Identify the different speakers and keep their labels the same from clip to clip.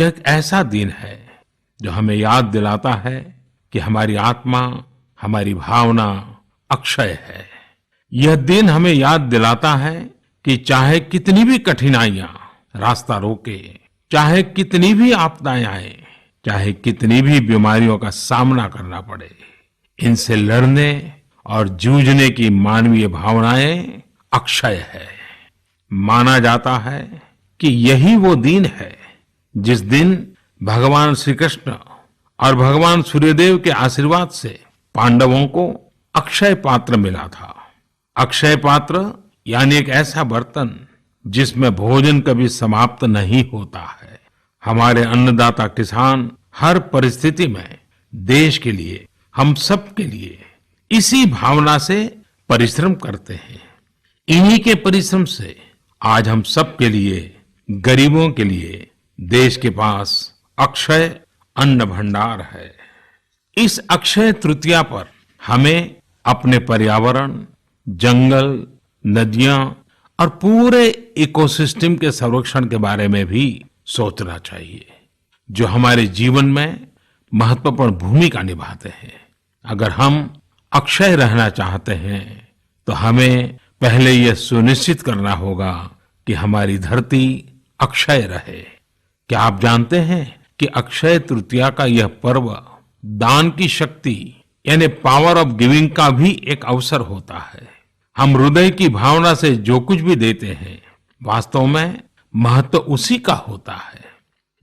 Speaker 1: एक ऐसा दिन है जो हमें याद दिलाता है कि हमारी आत्मा, हमारी भावना अक्षय है। यह दिन हमें याद दिलाता है कि चाहे कितनी भी कठिनाइयां रास्ता रोके, चाहे कितनी भी आपदाएं आए, चाहे कितनी भी बीमारियों का सामना करना पड़े, इनसे लड़ने और जूझने की मानवीय भावनाएं अक्षय है। माना जाता है कि यही वो दिन है जिस दिन भगवान श्री कृष्ण और भगवान सूर्यदेव के आशीर्वाद से पांडवों को अक्षय पात्र मिला था। अक्षय पात्र यानी एक ऐसा बर्तन जिसमें भोजन कभी समाप्त नहीं होता है। हमारे अन्नदाता किसान हर परिस्थिति में देश के लिए, हम सब के लिए इसी भावना से परिश्रम करते हैं। इन्हीं के परिश्रम से आज हम सब के लिए, गरीबों के लिए देश के पास अक्षय अन्न भंडार है। इस अक्षय तृतीया पर हमें अपने पर्यावरण, जंगल, नदियां और पूरे इकोसिस्टम के संरक्षण के बारे में भी सोचना चाहिए, जो हमारे जीवन में महत्वपूर्ण भूमिका निभाते हैं। अगर हम अक्षय रहना चाहते हैं तो हमें पहले यह सुनिश्चित करना होगा कि हमारी धरती अक्षय रहे। क्या आप जानते हैं कि अक्षय तृतीया का यह पर्व दान की शक्ति यानी पावर ऑफ गिविंग का भी एक अवसर होता है। हम हृदय की भावना से जो कुछ भी देते हैं, वास्तव में महत्व उसी का होता है।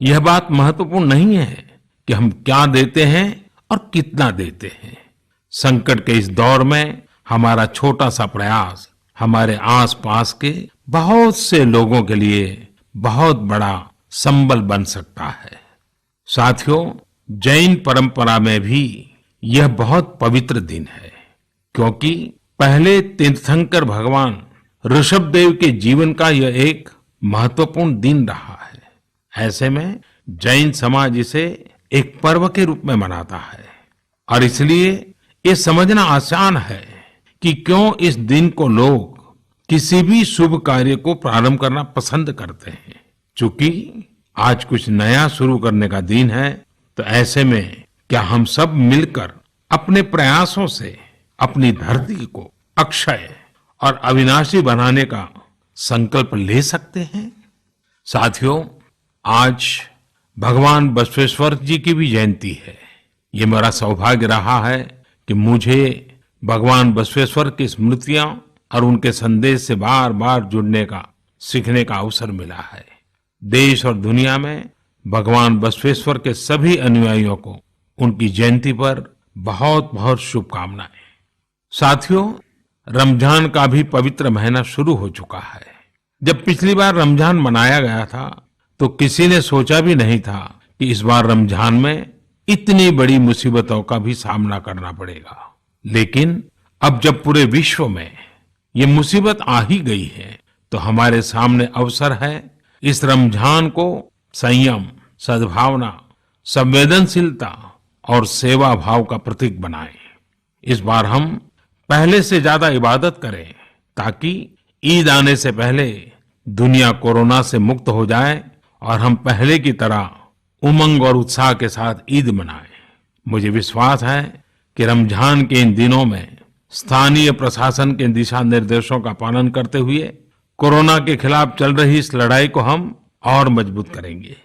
Speaker 1: यह बात महत्वपूर्ण नहीं है कि हम क्या देते हैं और कितना देते हैं। संकट के इस दौर में हमारा छोटा सा प्रयास हमारे आसपास के बहुत से लोगों के लिए बहुत बड़ा संबल बन सकता है। साथियों, जैन परंपरा में भी यह बहुत पवित्र दिन है, क्योंकि पहले तीर्थंकर भगवान ऋषभदेव के जीवन का यह एक महत्वपूर्ण दिन रहा है। ऐसे में जैन समाज इसे एक पर्व के रूप में मनाता है और इसलिए ये समझना आसान है कि क्यों इस दिन को लोग किसी भी शुभ कार्य को प्रारंभ करना पसंद करते हैं। चूंकि आज कुछ नया शुरू करने का दिन है, तो ऐसे में क्या हम सब मिलकर अपने प्रयासों से अपनी धरती को अक्षय और अविनाशी बनाने का संकल्प ले सकते हैं? साथियों, आज भगवान बसवेश्वर जी की भी जयंती है। ये मेरा सौभाग्य रहा है कि मुझे भगवान बसवेश्वर की स्मृतियां और उनके संदेश से बार बार जुड़ने का, सीखने का अवसर मिला है। देश और दुनिया में भगवान बसवेश्वर के सभी अनुयायियों को उनकी जयंती पर बहुत बहुत शुभकामनाएं। साथियों, रमजान का भी पवित्र महीना शुरू हो चुका है। जब पिछली बार रमजान मनाया गया था तो किसी ने सोचा भी नहीं था कि इस बार रमजान में इतनी बड़ी मुसीबतों का भी सामना करना पड़ेगा। लेकिन अब जब पूरे विश्व में ये मुसीबत आ ही गई है, तो हमारे सामने अवसर है इस रमजान को संयम, सद्भावना, संवेदनशीलता और सेवा भाव का प्रतीक बनाएं। इस बार हम पहले से ज्यादा इबादत करें ताकि ईद आने से पहले दुनिया कोरोना से मुक्त हो जाए और हम पहले की तरह उमंग और उत्साह के साथ ईद मनाएं। मुझे विश्वास है कि रमजान के इन दिनों में स्थानीय प्रशासन के दिशा निर्देशों का पालन करते हुए कोरोना के खिलाफ चल रही इस लड़ाई को हम और मजबूत करेंगे।